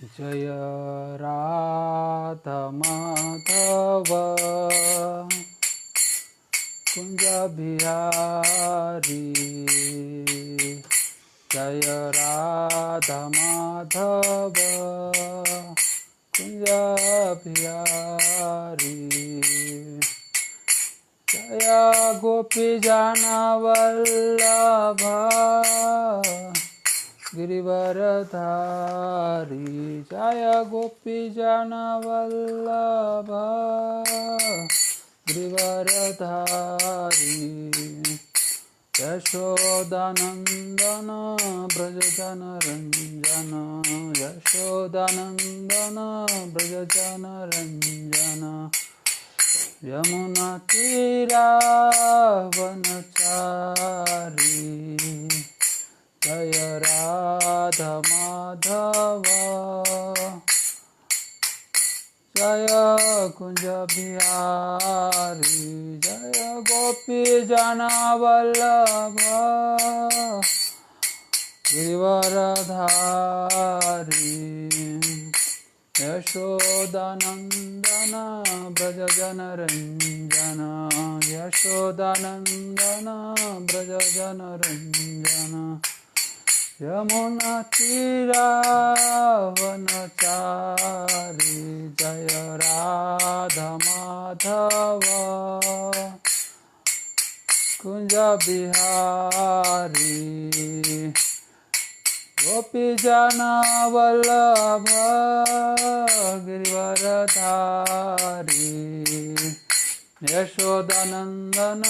जय राधा माधव कुंज बिहारी। जय राधा माधव कुंज बिहारी। जय गोपी जन वल्लभ गिरिवरधारी। जय गोपी जन वल्लभ गिरिवरधारी। यशोदानंदन ब्रज जन रंजन। यशोदानंदन ब्रज जन रंजन। यमुना तीरावनचारी। जय राधा माधव जय कुंज बिहारी। जय गोपी जन वल्लभ गिरिवरधारी। यशोदानंदन ब्रज जन रंजन। यशोदानंदन ब्रज जन रंजन। यमुना तीरावनचारी। जय राधा माधव कुंज बिहारी। गोपी जन वल्लभ गिरिवरधारी। यशोदानंदन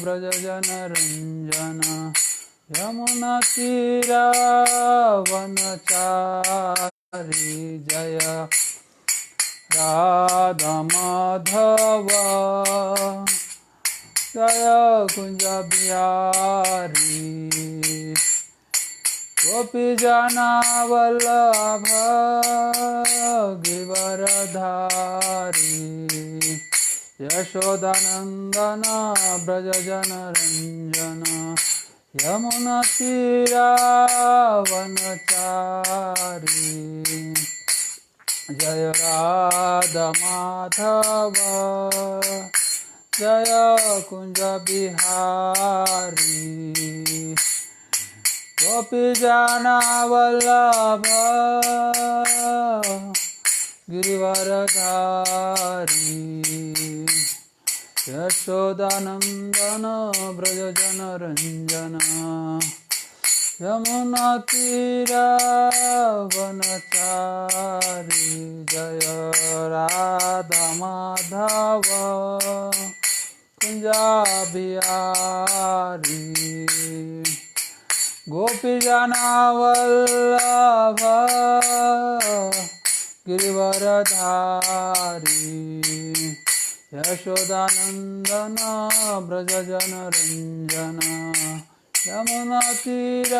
ब्रज जन रंजन। यमुना तीरावनचारी। जय राधा माधव जय कुंज बिहारी। गोपी जन वल्लभ गिरिवरधारी। यशोदानंदन ब्रज जन रंजन। यमुना तीरावनचारी। जय राधा माधव जय कुंज बिहारी। गोपी जन वल्लभ गिरिवरधारी। यशोदानंदन ब्रज जन रंजन। यमुना तीरावनचारी। जय राधा माधव कुंज बिहारी। गोपी जन वल्लभ गिरिवरधारी। यशोदानंदन ब्रज जन रंजन। यमुना तीरावनचारी।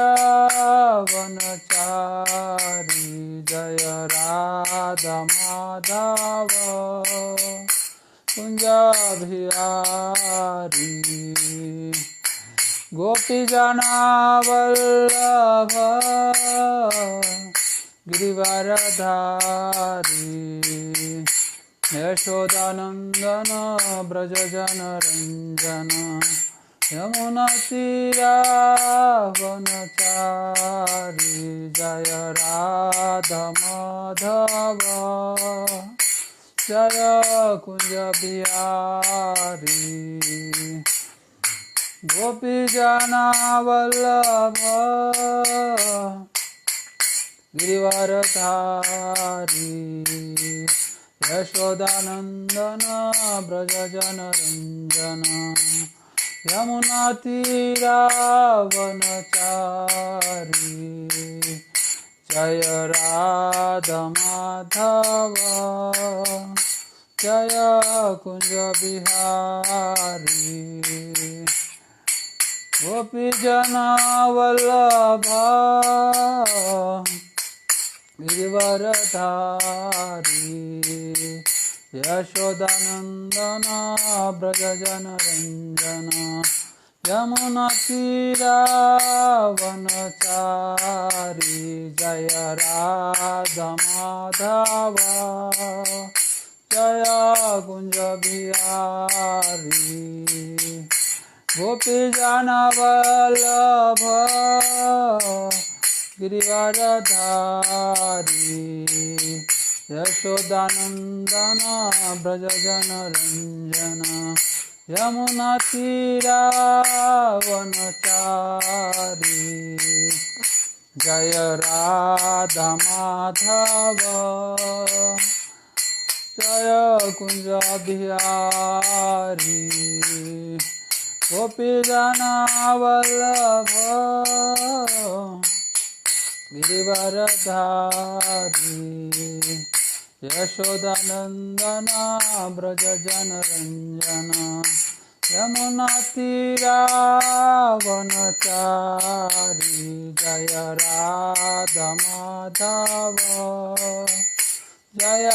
जय राधा माधव कुंज बिहारी। गोपी जन वल्लभ गिरिवरधारी। यशोदानंदन ब्रज जन रंजन। यमुना तीरावनचारी। जय राधा माधव जय कुंज बिहारी। गोपी जन वल्लभ गिरिवरधारी। यशोदानंदन ब्रज जन रंजन। यमुना तीरावनचारी। जय राधा माधव जय कुंज बिहारी। गोपी जन वल्लभ गिरिवरधारी। यशोदानंदन ब्रज जन रंजन। यमुनातीरावनचारी जय राधा माधव जय कुंज बिहारी गोपी जन वल्लभ गिरिवरधारी यशोदानंदन ब्रज जन रंजन यमुनातीरावनचारी जय राधा माधव जय कुंज बिहारी गोपी जना वल्लभ गिरिवरधारी यशोदानंदन ब्रज जन रंजन यमुनातीरावनचारी जय राधा माधव जय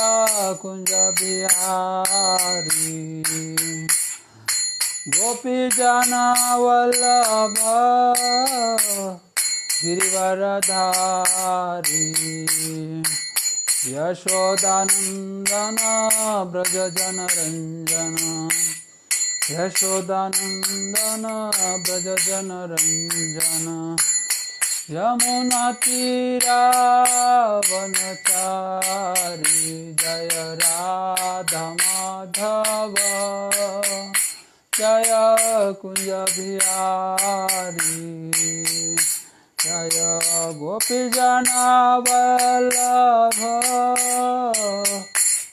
कुंज बिहारी गोपी जना वल्लभ गिरिवरधारी यशोदानंदन ब्रज जन रंजन यशोदानंदन ब्रज जन रंजन यमुनातीरावनचारी जय राधा माधव जय कुंज बिहारी जय गोपी जना वल्लभ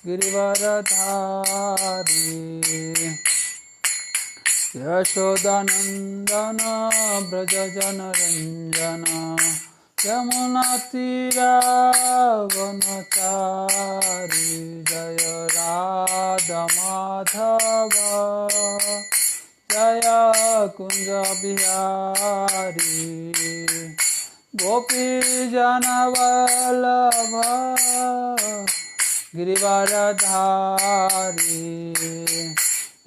गिरिवरधारी यशोदानंदन ब्रज जन रंजन यमुनातीरावनचारी जय राधा माधव जय कुंज बिहारी गोपी जन वल्लभ गिरिवरधारी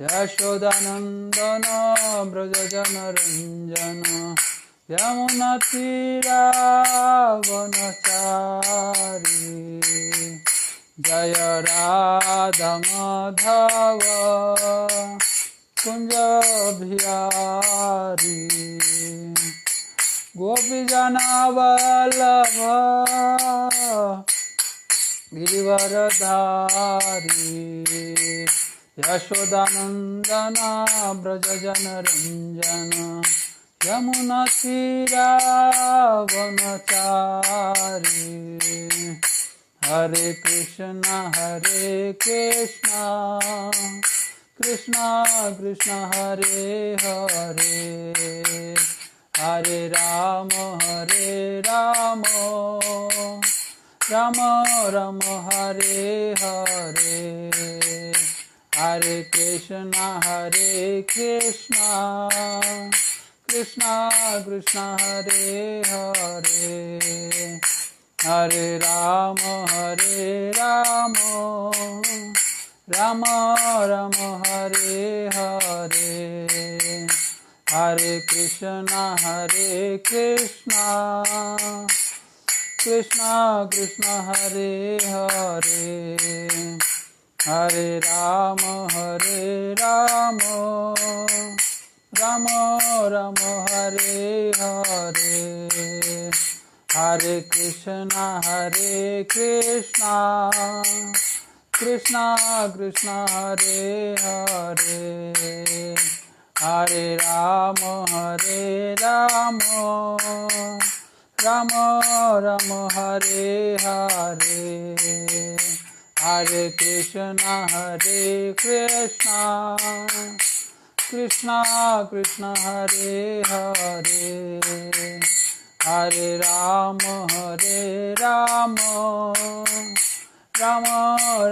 यशोदानंदन ब्रज जन रंजन यमुनातीरावनचारी जय राधा माधव कुंज बिहारी गोपी जना वल्लभ गिरिवरधारी यशोदानंदन ब्रज जन रंजन यमुनातीरावनचारी हरे कृष्ण कृष्ण कृष्ण हरे हरे हरे राम राम राम हरे हरे हरे कृष्ण कृष्ण कृष्ण हरे हरे हरे राम राम राम हरे हरे हरे कृष्ण कृष्ण कृष्ण हरे हरे हरे राम राम राम हरे हरे हरे कृष्ण कृष्ण कृष्ण हरे हरे हरे राम राम राम हरे हरे हरे कृष्ण कृष्ण कृष्ण हरे हरे हरे राम राम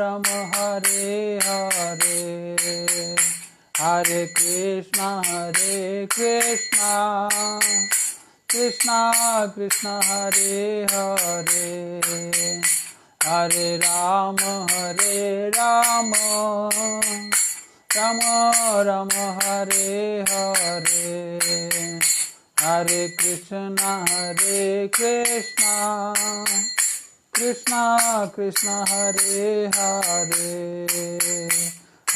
राम हरे हरे हरे कृष्ण कृष्ण कृष्ण हरे हरे हरे राम राम राम राम हरे हरे हरे कृष्णा कृष्णा कृष्णा हरे हरे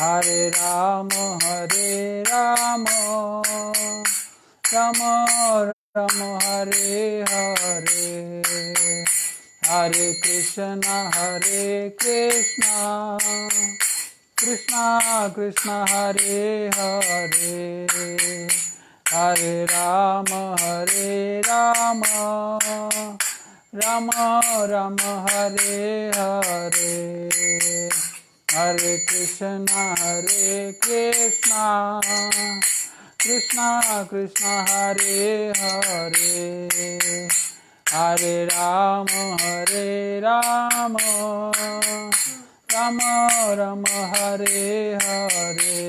हरे राम राम राम हरे हरे हरे कृष्णा कृष्णा कृष्णा हरे हरे हरे राम राम राम हरे हरे हरे कृष्णा कृष्णा हरे हरे हरे राम राम राम हरे हरे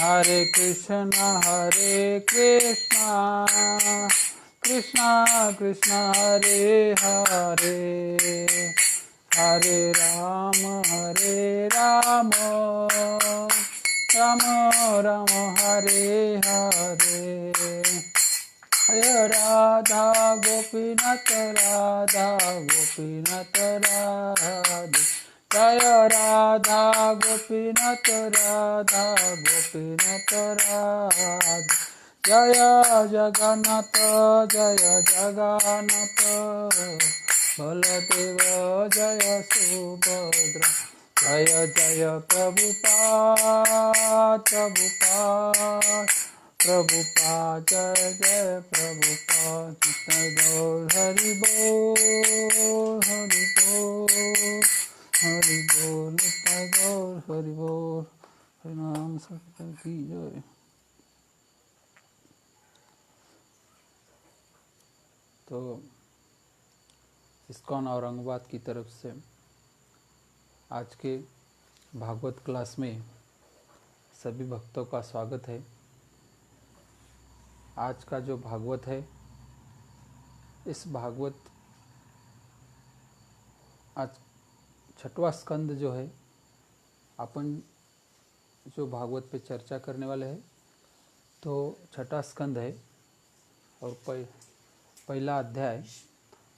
हरे कृष्णा कृष्णा हरे हरे हरे राम राम हरे हरे जय राधा गोपीनाथ राधे जय राधा गोपीनाथ राधे जय जगन्नाथ बलदेव जय सुभद्रा जय जय प्रभुपाद जय जय प्रभुपाद कृष्ण गौर हरि बोल नित्य गौर हरि बोल हरि नाम संकीर्तन की जय। तो इस्कॉन औरंगाबाद की तरफ से आज के भागवत क्लास में सभी भक्तों का स्वागत है। आज का जो भागवत है, इस भागवत आज छठवां स्कंद जो है, अपन जो भागवत पे चर्चा करने वाले हैं, तो छठा स्कंद है और पहला अध्याय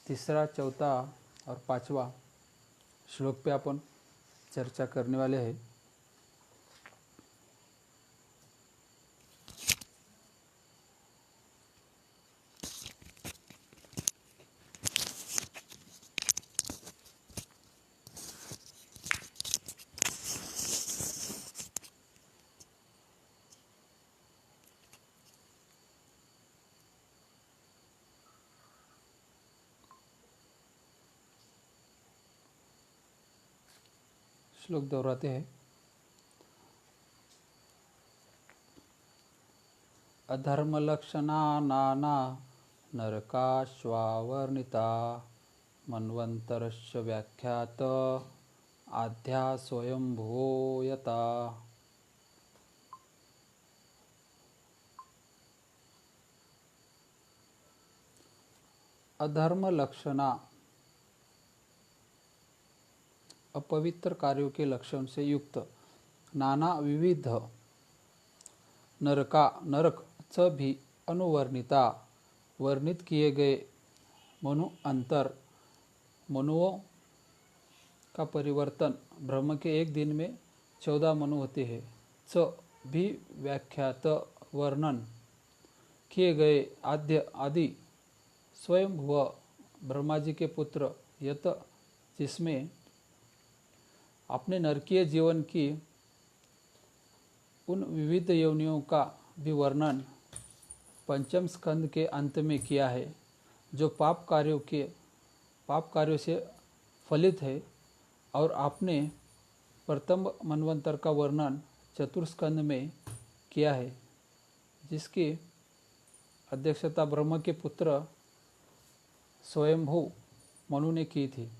तीसरा, चौथा और पांचवा श्लोक पे अपन चर्चा करने वाले हैं। श्लोक दोहराते हैं। अधर्म लक्षणा नाना नरकाश्वावर्णिता मन्वन्तरस्य व्याख्यात आद्या स्वयंभुवो यता। अधर्म लक्षणा अपवित्र कार्यों के लक्षण से युक्त नाना विविध नरक च भी अनुवर्णिता वर्णित किए गए मनुओं का परिवर्तन ब्रह्म के एक दिन में 14 मनु होते हैं। च भी व्याख्यात वर्णन किए गए आदि स्वयंभुव ब्रह्मा जी के पुत्र यत, जिसमें अपने नरकीय जीवन की उन विविध योनियों का भी वर्णन पंचम स्कंद के अंत में किया है, जो पाप कार्यों से फलित है। और आपने प्रथम मनवंतर का वर्णन चतुर्स्कंद में किया है, जिसकी अध्यक्षता ब्रह्म के पुत्र स्वयंभू मनु ने की थी।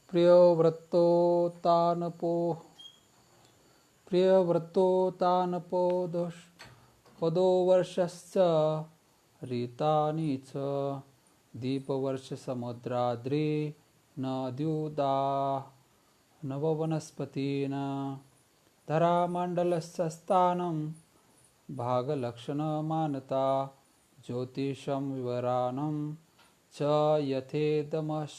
प्रियव्रतोतानपो पदो वर्षश्च रीतानि च दीपवर्षसमुद्राद्रि नववनस्पतीन धरामण्डलस्य स्थानं भागलक्षणमानता ज्योतिषं विवरानं च यथेदमसुजाद्विभो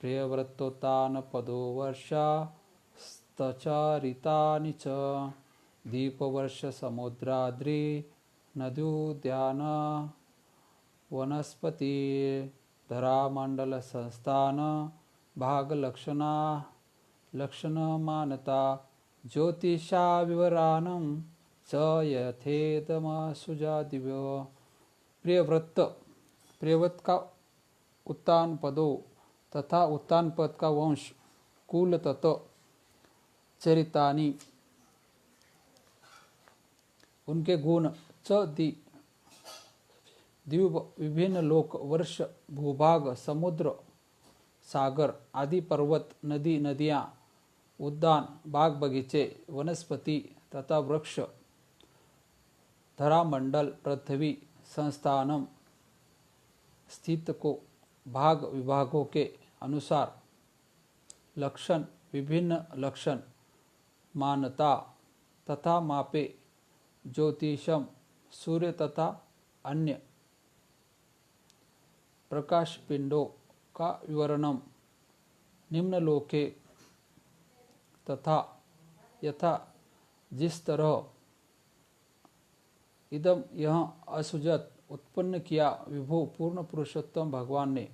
प्रियव्रतोत्तानपदो वर्षास्तचारितानि च दीपवर्षसमुद्राद्रि नद्युद्यान वनस्पति धरामण्डलसंस्थान भागलक्षणा लक्षणमानता ज्योतिषा विवरानं च यथेदमसुजादिव्यो। प्रियव्रत का उत्तान पदों तथा उत्तान पद का वंश कुल तत चरितानि उनके गुण च द्वीप विभिन्न लोक वर्ष भूभाग समुद्र सागर आदि पर्वत नदी नदियाँ उद्यान बाग बगीचे वनस्पति तथा वृक्ष धरामंडल पृथ्वी संस्थानम स्थित को भाग विभागों के अनुसार लक्षण विभिन्न लक्षण मानता तथा मापे ज्योतिषम सूर्य तथा अन्य प्रकाश पिंडों का विवरणम निम्नलोके तथा यथा जिस तरह इदम यह असुजत उत्पन्न किया विभो पूर्ण पुरुषोत्तम भगवान ने।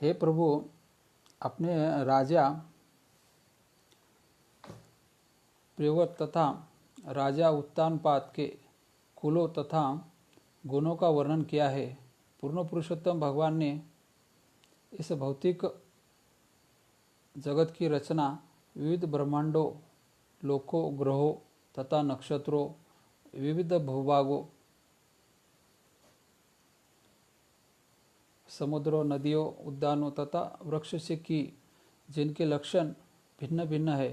हे प्रभु, अपने राजा प्रियव्रत तथा राजा उत्तानपाद के कुलों तथा गुणों का वर्णन किया है। पूर्ण पुरुषोत्तम भगवान ने इस भौतिक जगत की रचना विविध ब्रह्मांडों लोकों ग्रहों तथा नक्षत्रों विविध भूभागों समुद्रों नदियों उद्यानों तथा वृक्ष से की जिनके लक्षण भिन्न भिन्न है।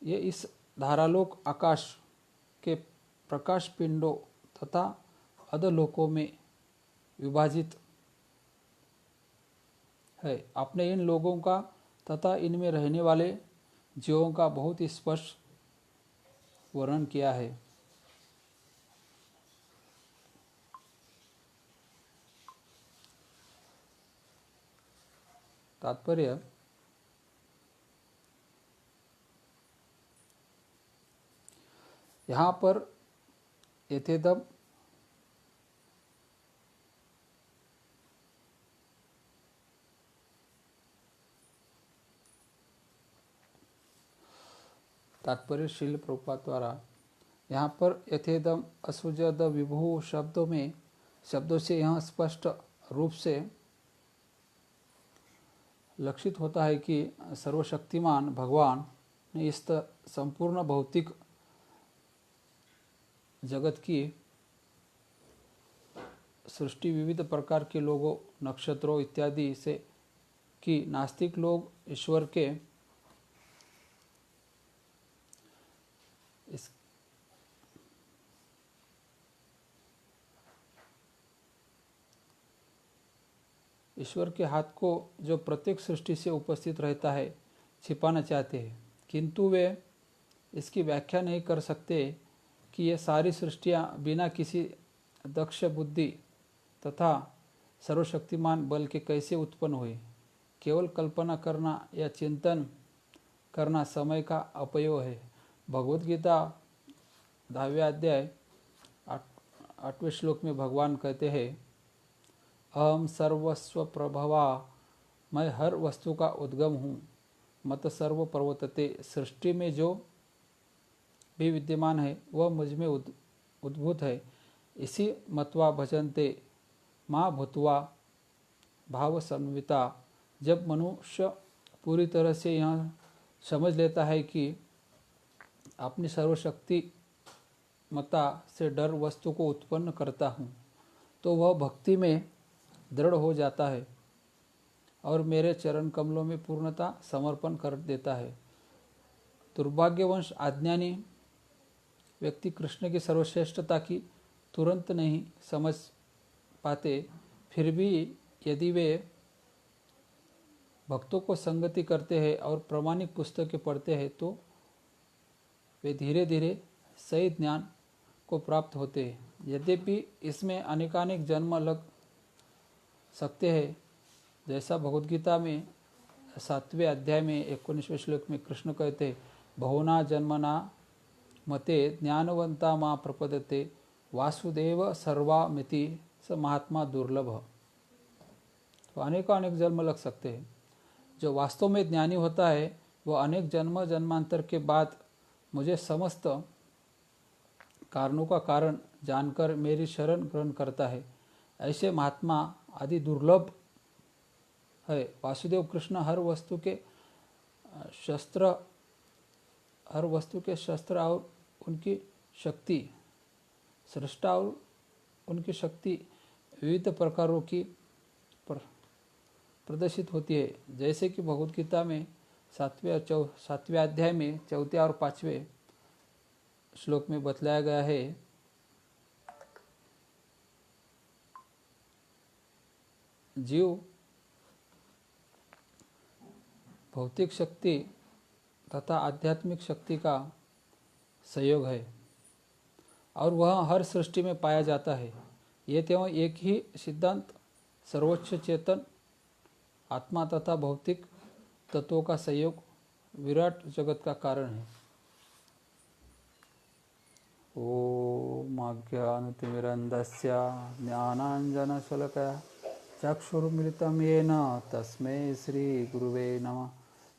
ये इस धारालोक आकाश के प्रकाश पिंडों तथा अधोलोकों में विभाजित है। आपने इन लोगों का तथा इनमें रहने वाले जीवों का बहुत ही स्पष्ट वर्णन किया है। तात्पर्य, यहाँ पर यथेदम तात्पर्य शील प्रभुपाद द्वारा यहाँ पर यथेदम असुजद विभु शब्दों से यह स्पष्ट रूप से लक्षित होता है कि सर्वशक्तिमान भगवान ने इस संपूर्ण भौतिक जगत की सृष्टि विविध प्रकार के लोगों नक्षत्रों इत्यादि से कि नास्तिक लोग ईश्वर के ईश्वर के हाथ को जो प्रत्येक सृष्टि से उपस्थित रहता है छिपाना चाहते हैं, किंतु वे इसकी व्याख्या नहीं कर सकते कि ये सारी सृष्टियाँ बिना किसी दक्ष बुद्धि तथा सर्वशक्तिमान बल के कैसे उत्पन्न हुई। केवल कल्पना करना या चिंतन करना समय का अपयोग है। भगवद गीता 10वें अध्याय 8वें श्लोक में भगवान कहते हैं, अहम सर्वस्व प्रभवा, मैं हर वस्तु का उद्गम हूँ। मत सर्व प्रवर्तते, सृष्टि में जो भी विद्यमान है वह मुझ में उद्भूत है। इसी मत्वा भजन्ते माँ भूत्वा भाव संविता। जब मनुष्य पूरी तरह से यह समझ लेता है कि अपनी सर्वशक्ति मता से डर वस्तु को उत्पन्न करता हूँ, तो वह भक्ति में दृढ़ हो जाता है और मेरे चरण कमलों में पूर्णता समर्पण कर देता है। दुर्भाग्यवश अज्ञानी व्यक्ति कृष्ण की सर्वश्रेष्ठता की तुरंत नहीं समझ पाते, फिर भी यदि वे भक्तों को संगति करते हैं और प्रामाणिक पुस्तकें पढ़ते हैं तो वे धीरे धीरे सही ज्ञान को प्राप्त होते हैं। यद्यपि इसमें अनेकानेक जन्म लग सकते हैं, जैसा भगवद गीता में 7वें अध्याय में 19वें श्लोक में कृष्ण कहते हैं, बहुना जन्मना मते ज्ञानवंता मां प्रपदते वासुदेव सर्वामिति स महात्मा दुर्लभ। तो अनेक जन्म लग सकते हैं। जो वास्तव में ज्ञानी होता है वह अनेक जन्म जन्मांतर के बाद मुझे समस्त कारणों का कारण जानकर मेरी शरण ग्रहण करता है। ऐसे महात्मा आदि दुर्लभ है। वासुदेव कृष्ण हर वस्तु के शस्त्र और उनकी शक्ति, सृष्टा और उनकी शक्ति विविध प्रकारों की प्रदर्शित होती है। जैसे कि भगवद गीता में 7वें अध्याय में 4 और 5वें श्लोक में बतलाया गया है, जीव भौतिक शक्ति तथा आध्यात्मिक शक्ति का संयोग है और वह हर सृष्टि में पाया जाता है। ये केवल एक ही सिद्धांत सर्वोच्च चेतन आत्मा तथा भौतिक तत्वों का संयोग विराट जगत का कारण है। ओम अज्ञानतिमिरन्धस्य ज्ञानाञ्जनशलाकया चक्षुरुन्मिलितं येन तस्मै श्रीगुरुवे नमः।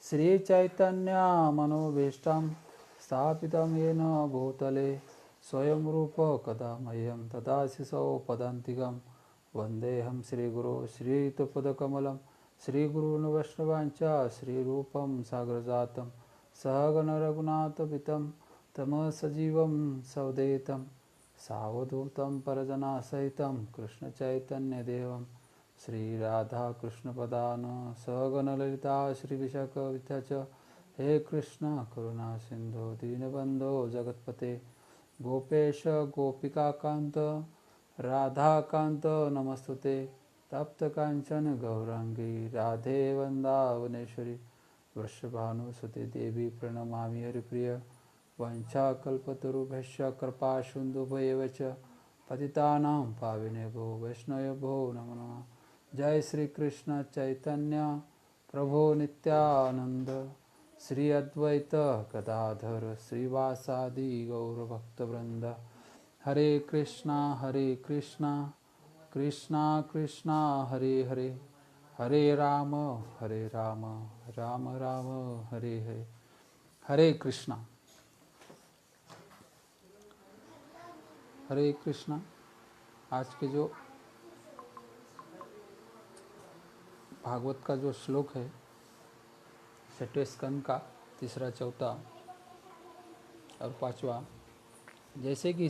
श्रीचैतन्यमनोभीष्टं स्थापितं येन भूतले स्वयं रूप कदा मह्यं ददासि स्वपदान्तिकं। वन्देऽहं श्रीगुरो श्रीयुतपदकमलं श्रीगुरून् वैष्णवांश्च श्रीरूपं साग्रजातं सहगण रघुनाथपितं तम सजीवं सवदेतं सावधूतं परजनासहितं कृष्णचैतन्यदेवं श्रीराधाकृष्णपदान् सहगण ललिता श्रीविशाखान्विता च। हे कृष्ण करुणा सिंधु दीनबंधो जगत्पते गोपेश गोपिकाकांत राधाकांत नमस्तुते। तप्त कांचन गौरांगी राधे वृंदावनेश्वरी वृषभानुसुते देवी प्रणमामि हरिप्रिय। वंशाकल्पतरुभ्यश्च कृपा सिन्धुभ्येव च पतितानां पावनेभ्यो वैष्णवेभ्यो नमो नमः। जय श्री कृष्ण चैतन्य प्रभो नित्यानंद श्री अद्वैत गदाधर श्रीवासादि गौरभक्तवृंद। हरे कृष्णा कृष्णा कृष्णा हरे हरे, हरे राम राम राम हरे हरे। हरे कृष्णा हरे कृष्णा। आज के जो भागवत का जो श्लोक है 6वें स्कंद का 3, 4 और 5वां, जैसे कि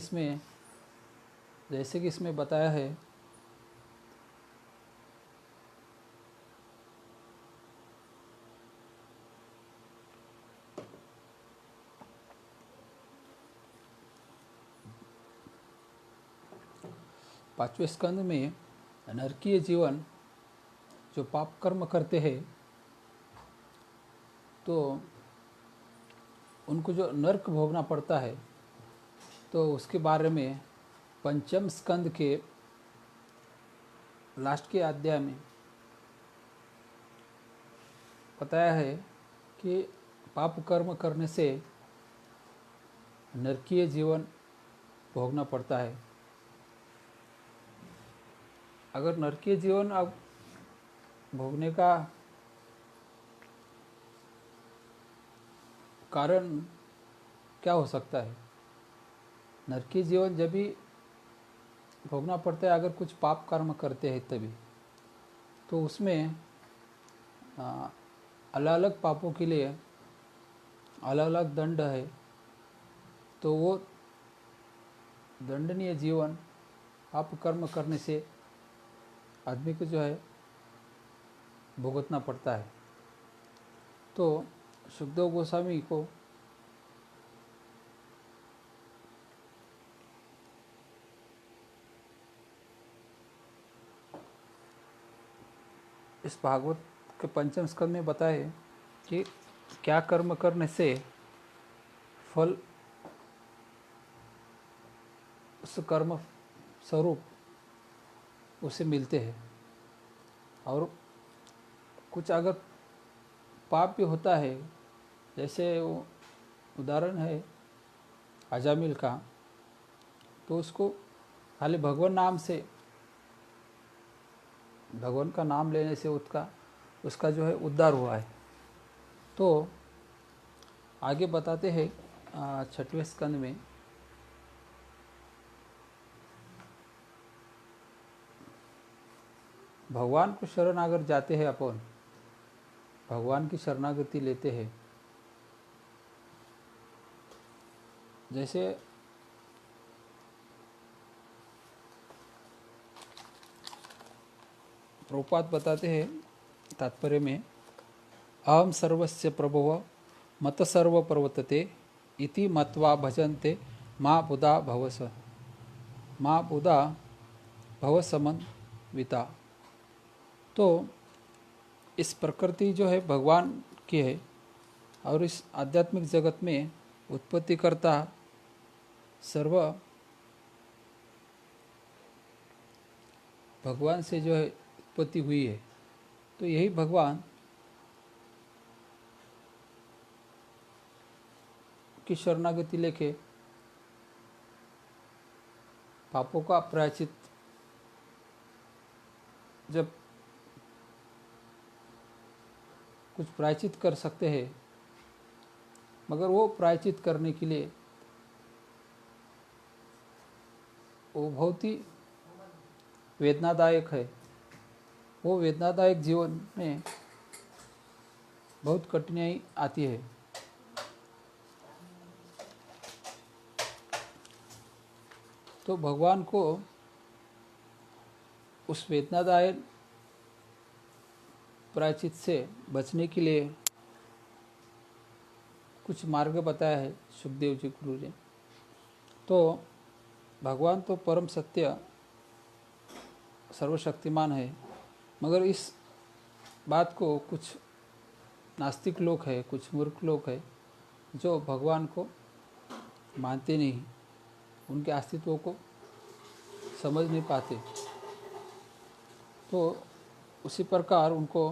इसमें बताया है, पांचवें स्कंद में नरकीय जीवन जो पाप कर्म करते हैं तो उनको जो नरक भोगना पड़ता है, तो उसके बारे में 5वें स्कंद के लास्ट के अध्याय में बताया है कि पाप कर्म करने से नरकीय जीवन भोगना पड़ता है। अगर नरकीय जीवन अब भोगने का कारण क्या हो सकता है? नरकीय जीवन जब भी भोगना पड़ता है अगर कुछ पाप कर्म करते हैं तभी, तो उसमें अलग अलग पापों के लिए अलग अलग दंड है। तो वो दंडनीय जीवन पाप कर्म करने से आदमी को जो है भुगतना पड़ता है। तो सुखदेव गोस्वामी को इस भागवत के पंचम स्कंद में बताए कि क्या कर्म करने से फल उस कर्म स्वरूप उसे मिलते हैं, और कुछ अगर पाप भी होता है, जैसे वो उदाहरण है अजामिल का, तो उसको खाली भगवान नाम से, भगवान का नाम लेने से उसका जो है उद्धार हुआ है। तो आगे बताते हैं 6वें स्कंद में, भगवान को शरण अगर जाते हैं अपन, भगवान की शरणागति लेते हैं, जैसे प्रभुपाद बताते हैं तात्पर्य में, अहम सर्वस्य प्रभव मत सर्व प्रवर्तते इति मत्वा भजन्ते मां बुधा भवस, मां बुधा भवसमन्विता। तो इस प्रकृति जो है भगवान की है, और इस आध्यात्मिक जगत में उत्पत्ति करता सर्व भगवान से जो है उत्पत्ति हुई है। तो यही भगवान की शरणागति लेके पापों का प्रायश्चित जब कुछ प्रायश्चित कर सकते हैं, मगर वो प्रायश्चित करने के लिए वो बहुत ही वेदनादायक है। वो वेदनादायक जीवन में बहुत कठिनाई आती है। तो भगवान को उस वेदनादायक प्रायश्चित से बचने के लिए कुछ मार्ग बताया है सुखदेव जी गुरु जी। तो भगवान तो परम सत्य सर्वशक्तिमान है, मगर इस बात को कुछ नास्तिक लोग हैं, कुछ मूर्ख लोग हैं, जो भगवान को मानते नहीं, उनके अस्तित्व को समझ नहीं पाते। तो उसी प्रकार उनको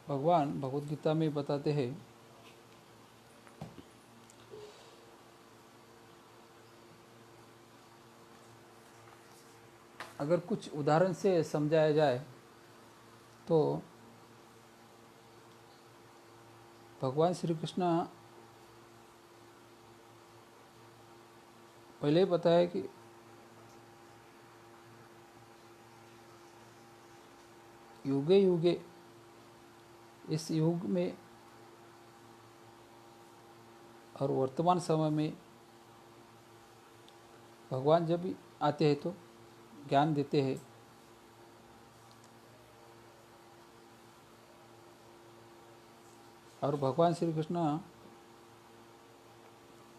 भगवान भगवद गीता में बताते हैं, अगर कुछ उदाहरण से समझाया जाए तो भगवान श्री कृष्ण पहले ही बताया कि युगे युगे, इस युग में और वर्तमान समय में भगवान जब भी आते हैं तो ज्ञान देते हैं। और भगवान श्री कृष्ण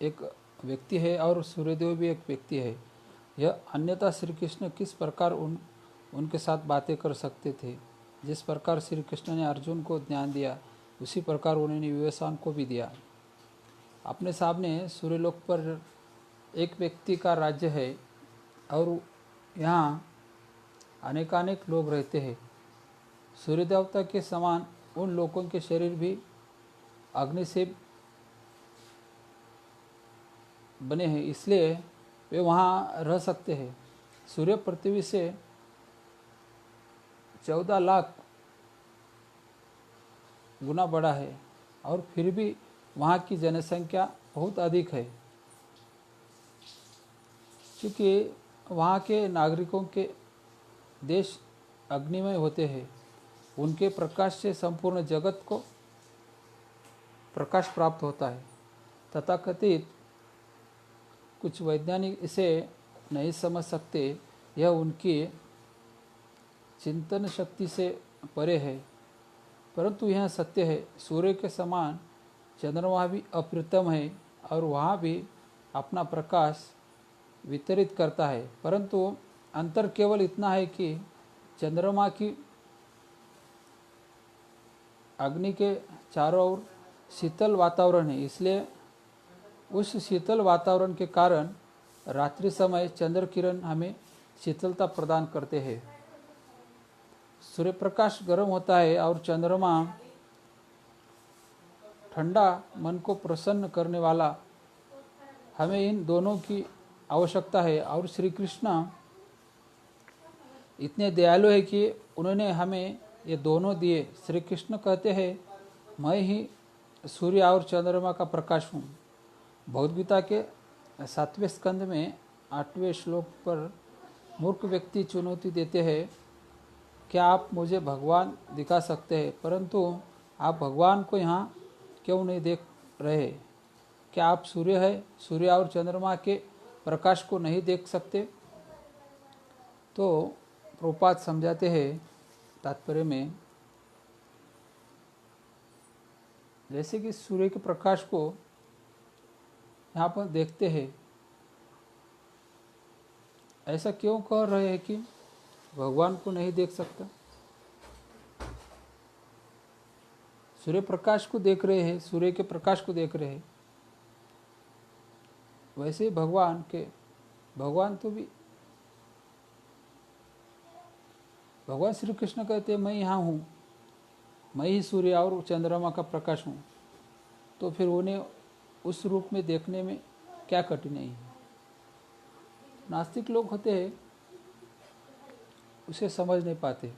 एक व्यक्ति है और सूर्यदेव भी एक व्यक्ति है। यह अन्यथा श्री कृष्ण किस प्रकार उनके साथ बातें कर सकते थे। जिस प्रकार श्री कृष्ण ने अर्जुन को ज्ञान दिया, उसी प्रकार उन्होंने विवेशान को भी दिया। अपने सामने सूर्यलोक पर एक व्यक्ति का राज्य है और यहाँ अनेकानेक लोग रहते हैं। सूर्य देवता के समान उन लोगों के शरीर भी अग्नि से बने हैं, इसलिए वे वहाँ रह सकते हैं। सूर्य पृथ्वी से 14 लाख गुना बड़ा है, और फिर भी वहाँ की जनसंख्या बहुत अधिक है, क्योंकि वहाँ के नागरिकों के देश अग्निमय होते हैं। उनके प्रकाश से संपूर्ण जगत को प्रकाश प्राप्त होता है। तथाकथित कुछ वैज्ञानिक इसे नहीं समझ सकते, यह उनकी चिंतन शक्ति से परे है, परंतु यह सत्य है। सूर्य के समान चंद्रमा भी अप्रतिम है और वहाँ भी अपना प्रकाश वितरित करता है, परंतु अंतर केवल इतना है कि चंद्रमा की अग्नि के चारों ओर शीतल वातावरण है, इसलिए उस शीतल वातावरण के कारण रात्रि समय चंद्र किरण हमें शीतलता प्रदान करते हैं। सूर्य प्रकाश गर्म होता है और चंद्रमा ठंडा, मन को प्रसन्न करने वाला। हमें इन दोनों की आवश्यकता है और श्री कृष्ण इतने दयालु है कि उन्होंने हमें ये दोनों दिए। श्री कृष्ण कहते हैं, मैं ही सूर्य और चंद्रमा का प्रकाश हूँ। भगवद गीता के 7वें स्कंद में 8वें श्लोक पर मूर्ख व्यक्ति चुनौती देते हैं, क्या आप मुझे भगवान दिखा सकते हैं, परंतु आप भगवान को यहाँ क्यों नहीं देख रहे? क्या आप सूर्य और चंद्रमा के प्रकाश को नहीं देख सकते? तो प्रभुपाद समझाते हैं तात्पर्य में, जैसे कि सूर्य के प्रकाश को यहाँ पर देखते हैं, ऐसा क्यों कह रहे हैं कि भगवान को नहीं देख सकता? सूर्य प्रकाश को देख रहे हैं, सूर्य के प्रकाश को देख रहे हैं, वैसे ही भगवान श्री कृष्ण कहते हैं, मैं यहाँ हूँ, मैं ही सूर्य और चंद्रमा का प्रकाश हूँ। तो फिर उन्हें उस रूप में देखने में क्या कठिनाई है? नास्तिक लोग होते हैं, उसे समझ नहीं पाते।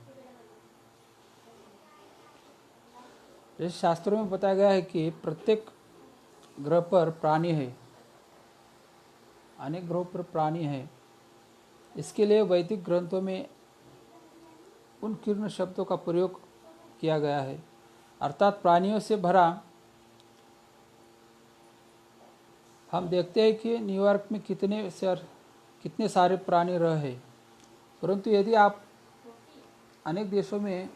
जैसे शास्त्रों में बताया गया है कि प्रत्येक ग्रह पर प्राणी है, अनेक ग्रहों पर प्राणी है। इसके लिए वैदिक ग्रंथों में उन किरण शब्दों का प्रयोग किया गया है, अर्थात प्राणियों से भरा। हम देखते हैं कि न्यूयॉर्क में कितने सारे प्राणी रह है, परंतु यदि आप अनेक देशों में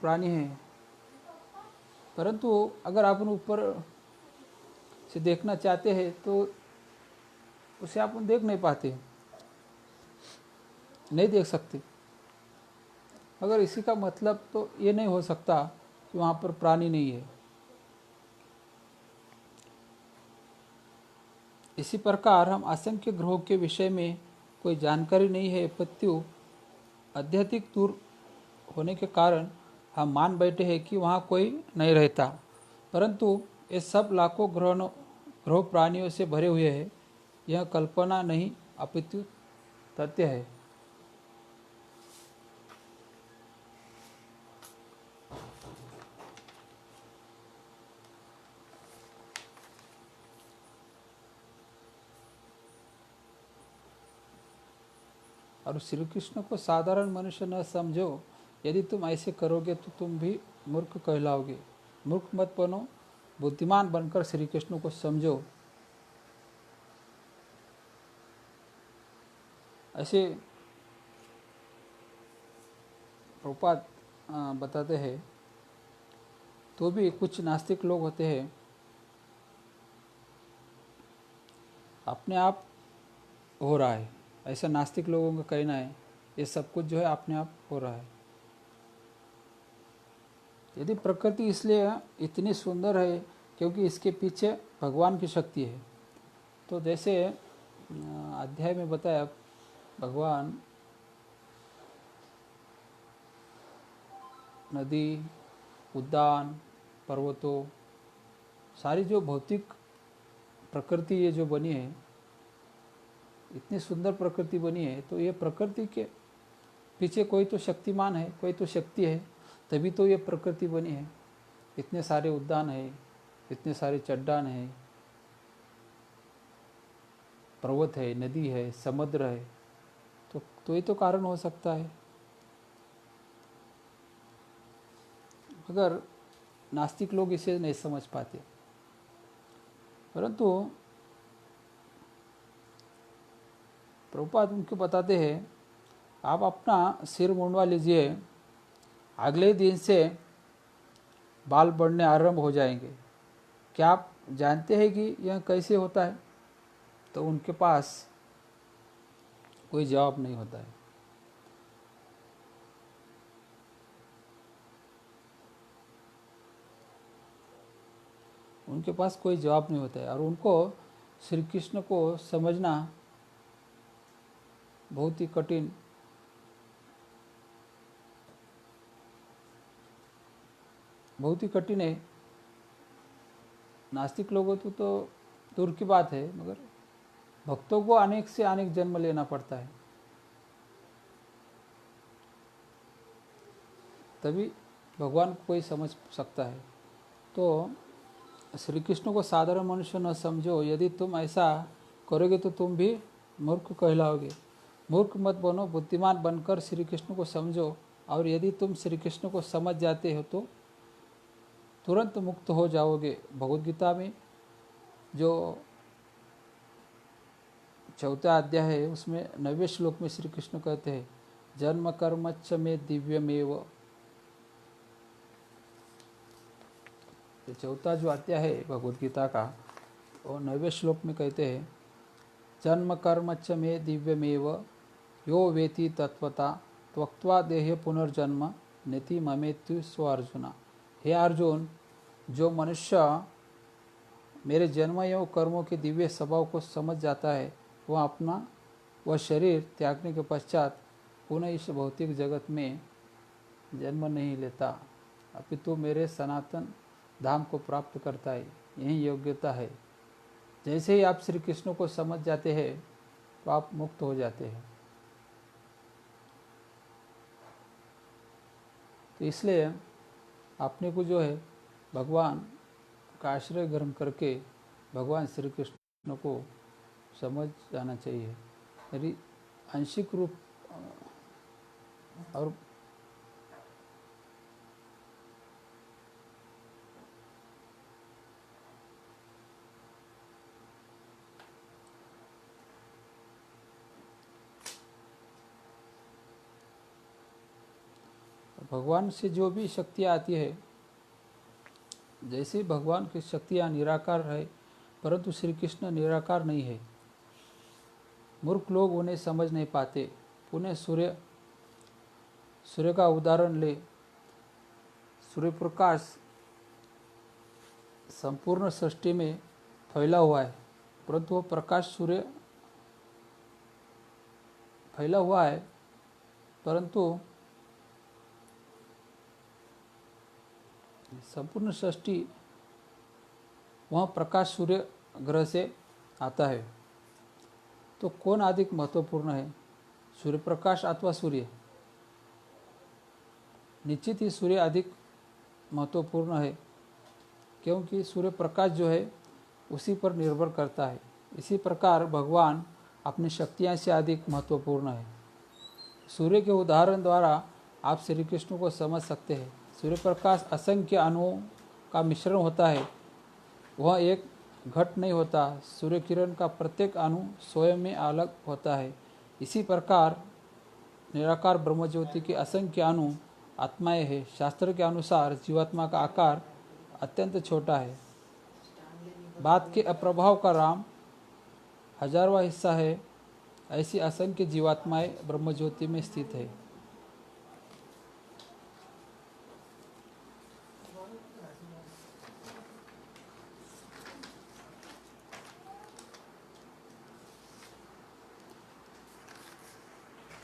प्राणी हैं, परंतु अगर आप उन ऊपर से देखना चाहते हैं तो उसे आप देख नहीं पाते, नहीं देख सकते। अगर इसी का मतलब तो ये नहीं हो सकता कि वहाँ पर प्राणी नहीं है। इसी प्रकार हम असंख्य ग्रहों के विषय में कोई जानकारी नहीं है, अपितु अत्यधिक दूर होने के कारण हम मान बैठे हैं कि वहाँ कोई नहीं रहता, परंतु ये सब लाखों ग्रह प्राणियों से भरे हुए हैं। यह कल्पना नहीं अपितु तथ्य है। और श्री कृष्ण को साधारण मनुष्य न समझो, यदि तुम ऐसे करोगे तो तुम भी मूर्ख कहलाओगे। मूर्ख मत बनो, बुद्धिमान बनकर श्री कृष्ण को समझो। ऐसे प्रभुपाद बताते हैं। तो भी कुछ नास्तिक लोग होते हैं, अपने आप हो रहा है, ऐसा नास्तिक लोगों का कहना है, ये सब कुछ जो है अपने आप हो रहा है। यदि प्रकृति इसलिए इतनी सुंदर है क्योंकि इसके पीछे भगवान की शक्ति है। तो जैसे अध्याय में बताया, भगवान नदी, उद्यान, पर्वतों, सारी जो भौतिक प्रकृति ये जो बनी है, इतनी सुंदर प्रकृति बनी है, तो ये प्रकृति के पीछे कोई तो शक्तिमान है, कोई तो शक्ति है, तभी तो ये प्रकृति बनी है। इतने सारे उद्यान है, इतने सारे चट्टान है, पर्वत है, नदी है, समुद्र है, तो ये तो कारण हो सकता है। अगर नास्तिक लोग इसे नहीं समझ पाते, परंतु प्रभुपाद उनको बताते हैं, आप अपना सिर मुंडवा लीजिए, अगले दिन से बाल बढ़ने आरंभ हो जाएंगे। क्या आप जानते हैं कि यह कैसे होता है? तो उनके पास कोई जवाब नहीं होता है। उनके पास कोई जवाब नहीं होता है और उनको श्री कृष्ण को समझना बहुत ही कठिन है। नास्तिक लोगों तो दूर की बात है, मगर भक्तों को अनेक से अनेक जन्म लेना पड़ता है, तभी भगवान को कोई समझ सकता है। तो श्री कृष्ण को साधारण मनुष्य न समझो, यदि तुम ऐसा करोगे तो तुम भी मूर्ख कहलाओगे। मूर्ख मत बनो, बुद्धिमान बनकर श्री कृष्ण को समझो, और यदि तुम श्री कृष्ण को समझ जाते हो तो तुरंत मुक्त हो जाओगे। भगवद गीता में जो 4वां अध्याय है उसमें 9वें श्लोक में श्री कृष्ण कहते हैं, जन्म कर्मच्च मे दिव्यमेव। तो 4वां जो अध्याय है भगवद गीता का, वो 9वें श्लोक में कहते हैं, जन्म कर्मच्च मे दिव्यमेव यो वेति तत्वता त्वक्त्वा देहे पुनर्जन्म नेति ममेत्यु स्व अर्जुना। हे अर्जुन, जो मनुष्य मेरे जन्म एवं कर्मों के दिव्य स्वभाव को समझ जाता है, वह शरीर त्यागने के पश्चात पुनः इस भौतिक जगत में जन्म नहीं लेता, अपितु मेरे सनातन धाम को प्राप्त करता है। यही योग्यता है। जैसे ही आप श्री कृष्ण को समझ जाते हैं तो आप मुक्त हो जाते हैं। तो इसलिए आपने को जो है भगवान का आश्रय ग्रहण करके भगवान श्री कृष्ण को समझ जाना चाहिए। यदि आंशिक रूप और भगवान से जो भी शक्तियाँ आती है, जैसे भगवान की शक्तियाँ निराकार है, परंतु श्री कृष्ण निराकार नहीं है। मूर्ख लोग उन्हें समझ नहीं पाते। पुनः सूर्य का उदाहरण ले। सूर्य प्रकाश संपूर्ण सृष्टि में फैला हुआ है, परंतु वो प्रकाश सूर्य फैला हुआ है, परंतु संपूर्ण सृष्टि वह प्रकाश सूर्य ग्रह से आता है। तो कौन अधिक महत्वपूर्ण है, सूर्य प्रकाश अथवा सूर्य? निश्चित ही सूर्य अधिक महत्वपूर्ण है, क्योंकि सूर्य प्रकाश जो है उसी पर निर्भर करता है। इसी प्रकार भगवान अपनी शक्तियाँ से अधिक महत्वपूर्ण है। सूर्य के उदाहरण द्वारा आप श्री कृष्ण को समझ सकते हैं। सूर्य प्रकाश असंख्य अणुओं का मिश्रण होता है, वह एक घट नहीं होता। सूर्य किरण का प्रत्येक अणु स्वयं में अलग होता है। इसी प्रकार निराकार ब्रह्मज्योति के असंख्य अणु आत्माएं हैं। शास्त्र के अनुसार जीवात्मा का आकार अत्यंत छोटा है। बात के अप्रभाव का राम 1000वां हिस्सा है। ऐसी असंख्य जीवात्माएं ब्रह्मज्योति में स्थित है।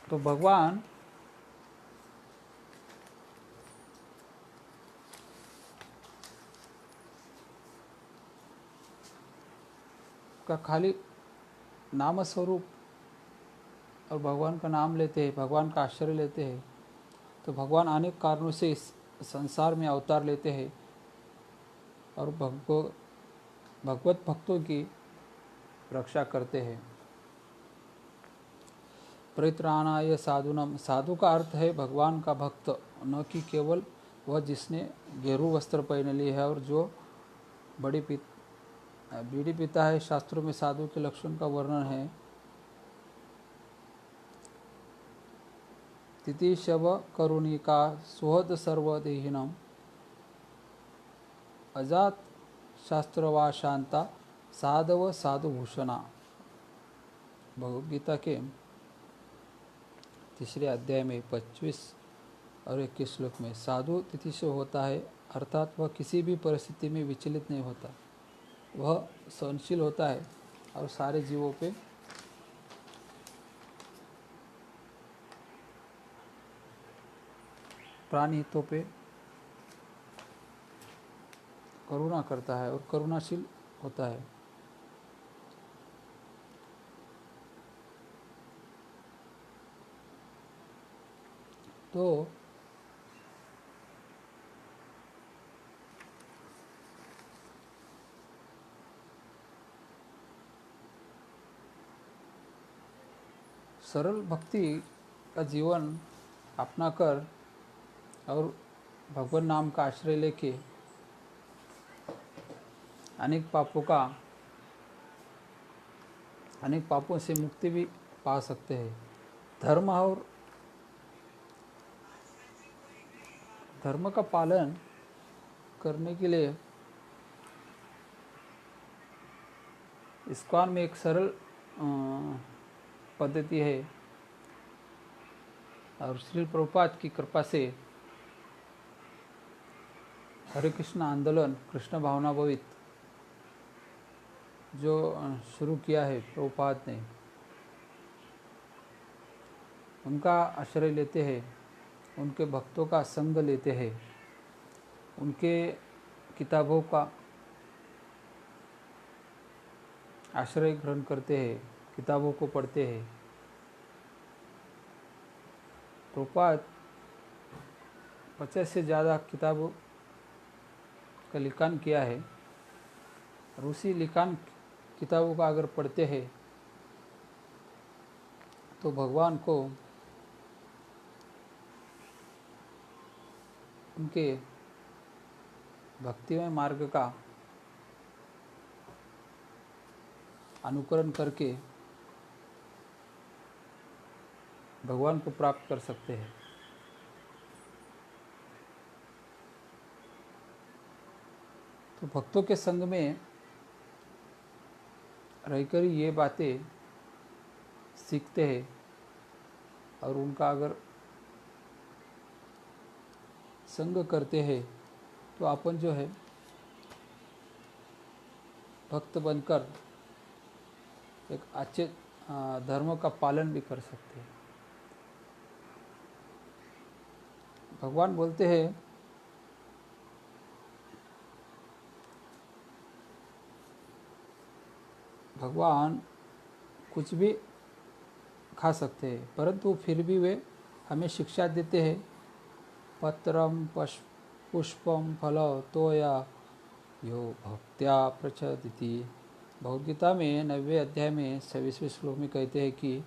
तो भगवान का खाली नाम स्वरूप और भगवान का नाम लेते हैं, भगवान का आश्रय लेते हैं, तो भगवान अनेक कारणों से इस संसार में अवतार लेते हैं और भगवत भक्तों की रक्षा करते हैं। परित्राणाय साधुनम, साधु का अर्थ है भगवान का भक्त, न कि केवल वह जिसने गेरू वस्त्र पहन लिए है और जो बीड़ी पीता है। शास्त्रों में साधु के लक्षण का वर्णन है। तितिशव करुणिका सुहद सर्वदेहिनम अजात शास्त्रवा शांता साधव साधुभूषणा। भगवद गीता के 3 अध्याय में 25 और 21 श्लोक में साधु तितिशव होता है, अर्थात वह किसी भी परिस्थिति में विचलित नहीं होता। वह सहनशील होता है और सारे जीवों पे प्राणी हितों पे करुणा करता है और करुणाशील होता है। तो सरल भक्ति का जीवन अपनाकर और भगवान नाम का आश्रय लेके अनेक पापों से मुक्ति भी पा सकते हैं। धर्म का पालन करने के लिए इस्कॉन में एक सरल पद्धति है और श्री प्रभुपाद की कृपा से हरे कृष्ण आंदोलन कृष्ण भावना भवित जो शुरू किया है प्रभुपाद ने, उनका आश्रय लेते हैं, उनके भक्तों का संग लेते हैं, उनके किताबों का आश्रय ग्रहण करते हैं, किताबों को पढ़ते हैं। प्रभुपाद 50 से ज़्यादा किताबों का लिखान किया है और उसी लिखान किताबों का अगर पढ़ते हैं तो भगवान को उनके भक्तिमय मार्ग का अनुकरण करके भगवान को प्राप्त कर सकते हैं। तो भक्तों के संग में रहकर ये बातें सीखते हैं और उनका अगर संग करते हैं तो अपन जो है भक्त बनकर एक अच्छे धर्म का पालन भी कर सकते हैं। भगवान बोलते हैं भगवान कुछ भी खा सकते हैं परंतु फिर भी वे हमें शिक्षा देते हैं, पत्रम पुष्पम फल तोया यो भक्त्या प्रचदिति। भगवद गीता में 90वें अध्याय में 26वें श्लोक में कहते हैं कि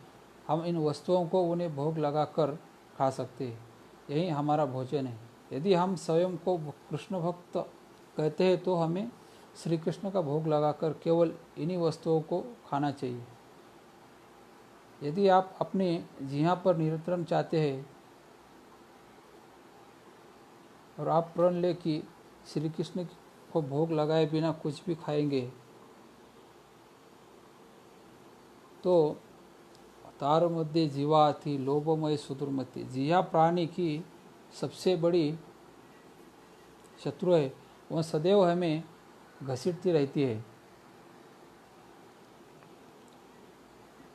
हम इन वस्तुओं को उन्हें भोग लगाकर खा सकते हैं, यही हमारा भोजन है। यदि हम स्वयं को कृष्ण भक्त कहते हैं तो हमें श्री कृष्ण का भोग लगाकर केवल इन्हीं वस्तुओं को खाना चाहिए। यदि आप अपने जिह्वा पर नियंत्रण चाहते हैं और आप प्रण ले कि श्री कृष्ण को भोग लगाए बिना कुछ भी खाएंगे तो तार मध्य जीवा थी लोभमय सुदुर्मति। जिह्वा प्राणी की सबसे बड़ी शत्रु है, वह सदैव हमें घसीटती रहती है।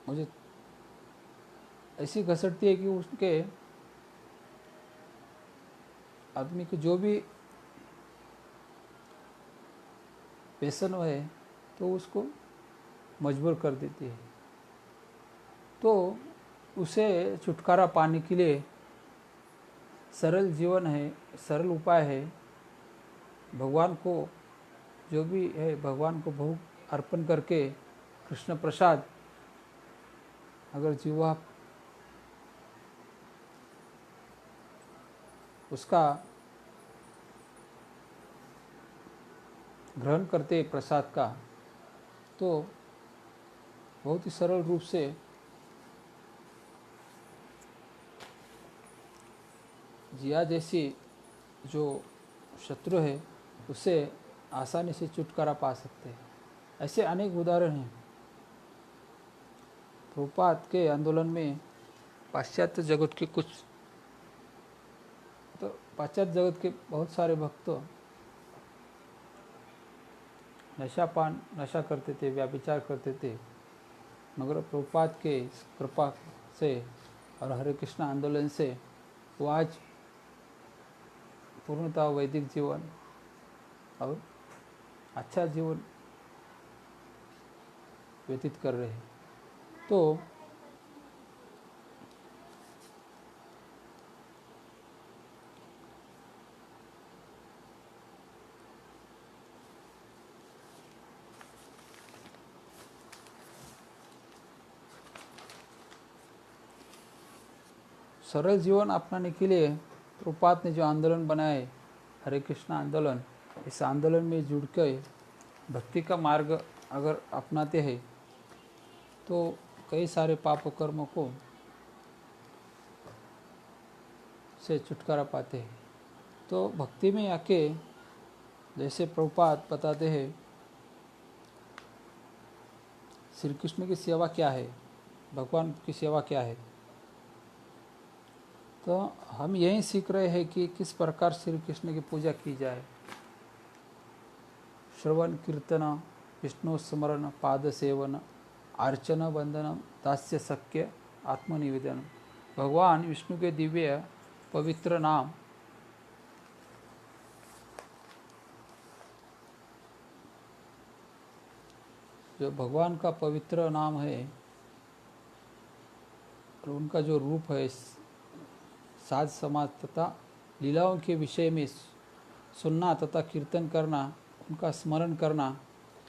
मुझे ऐसी घसीटती है कि उसके आदमी को जो भी व्यसन है तो उसको मजबूर कर देती है। तो उसे छुटकारा पाने के लिए सरल जीवन है, सरल उपाय है, भगवान को जो भी है भगवान को भोग अर्पण करके कृष्ण प्रसाद अगर जीवा उसका ग्रहण करते प्रसाद का तो बहुत ही सरल रूप से जिया जैसी जो शत्रु है उससे आसानी से छुटकारा पा सकते हैं। ऐसे अनेक उदाहरण हैं। प्रभुपाद के आंदोलन में पाश्चात्य जगत के बहुत सारे भक्त नशा करते थे, व्याभिचार करते थे, मगर प्रभुपाद के कृपा से और हरे कृष्ण आंदोलन से वो आज पूर्णतः वैदिक जीवन और अच्छा जीवन व्यतीत कर रहे हैं। तो सरल जीवन अपनाने के लिए प्रभुपाद ने जो आंदोलन बनाए, हरे कृष्ण आंदोलन, इस आंदोलन में जुड़ के भक्ति का मार्ग अगर अपनाते हैं तो कई सारे पाप कर्मों को से छुटकारा पाते हैं। तो भक्ति में आके जैसे प्रभुपाद बताते हैं, श्री कृष्ण की सेवा क्या है, भगवान की सेवा क्या है, तो हम यही सीख रहे हैं कि किस प्रकार श्री कृष्ण की पूजा की जाए। श्रवण कीर्तन, विष्णु स्मरण, पाद सेवन, अर्चना, वंदन, दास्य सख्य, आत्मनिवेदन। भगवान विष्णु के दिव्य पवित्र नाम जो भगवान का पवित्र नाम है और उनका जो रूप है, साज समाज तथा लीलाओं के विषय में सुनना तथा कीर्तन करना, उनका स्मरण करना,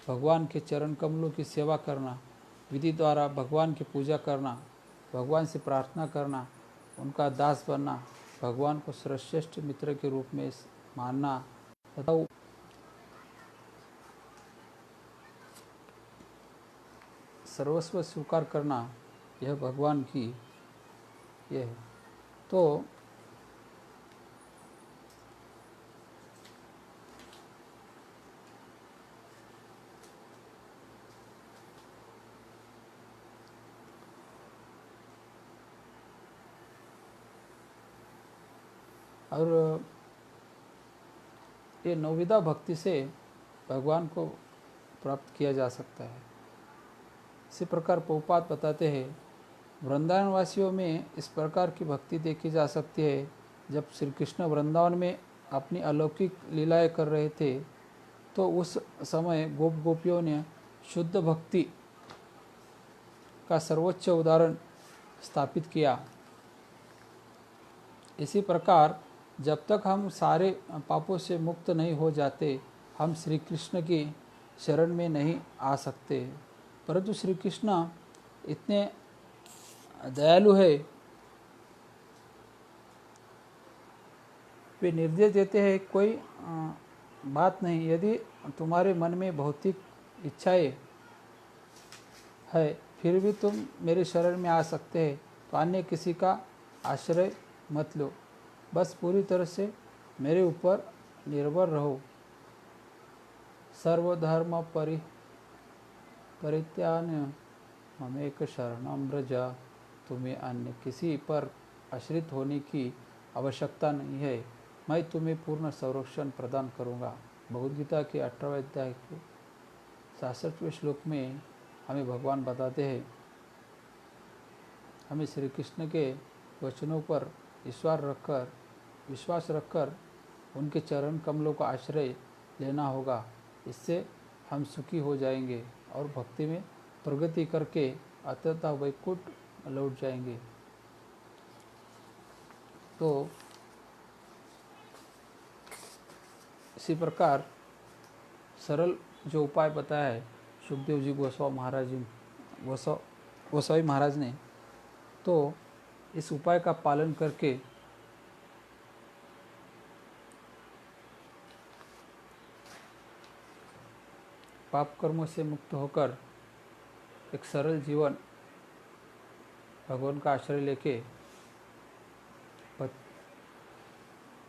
भगवान के चरण कमलों की सेवा करना, विधि द्वारा भगवान की पूजा करना, भगवान से प्रार्थना करना, उनका दास बनना, भगवान को सर्वश्रेष्ठ मित्र के रूप में मानना तथा सर्वस्व स्वीकार करना, यह भगवान की यह है। तो और ये नवविधा भक्ति से भगवान को प्राप्त किया जा सकता है। इसी प्रकार प्रभुपाद बताते हैं, वृंदावन वासियों में इस प्रकार की भक्ति देखी जा सकती है। जब श्री कृष्ण वृंदावन में अपनी अलौकिक लीलाएं कर रहे थे तो उस समय गोप गोपियों ने शुद्ध भक्ति का सर्वोच्च उदाहरण स्थापित किया। इसी प्रकार जब तक हम सारे पापों से मुक्त नहीं हो जाते, हम श्री कृष्ण की शरण में नहीं आ सकते। परंतु श्री कृष्ण इतने दयालु है, वे निर्देश देते हैं कोई बात नहीं, यदि तुम्हारे मन में भौतिक इच्छाएं है फिर भी तुम मेरे शरण में आ सकते हैं, तो अन्य किसी का आश्रय मत लो, बस पूरी तरह से मेरे ऊपर निर्भर रहो। सर्वधर्म परित्याज्य ममेक शरणं व्रज। तुम्हें अन्य किसी पर आश्रित होने की आवश्यकता नहीं है, मैं तुम्हें पूर्ण संरक्षण प्रदान करूँगा। भगवद गीता के 18वें अध्याय के 66वें श्लोक में हमें भगवान बताते हैं, हमें श्री कृष्ण के वचनों पर विश्वास रखकर उनके चरण कमलों का आश्रय लेना होगा। इससे हम सुखी हो जाएंगे और भक्ति में प्रगति करके अंततः वैकुंठ लौट जाएंगे। तो इसी प्रकार सरल जो उपाय बताया है सुखदेव जी गोस्वामी महाराज ने, तो इस उपाय का पालन करके पाप कर्मों से मुक्त होकर एक सरल जीवन भगवान का आश्रय लेके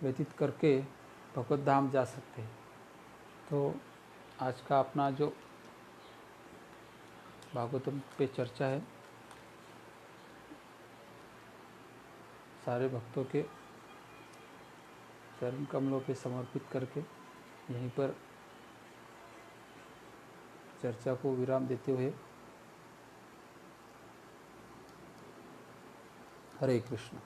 व्यतीत करके भगवत धाम जा सकते हैं। तो आज का अपना जो भागवतम पे चर्चा है, सारे भक्तों के चरण कमलों पे समर्पित करके यहीं पर चर्चा को विराम देते हुए हरे कृष्ण।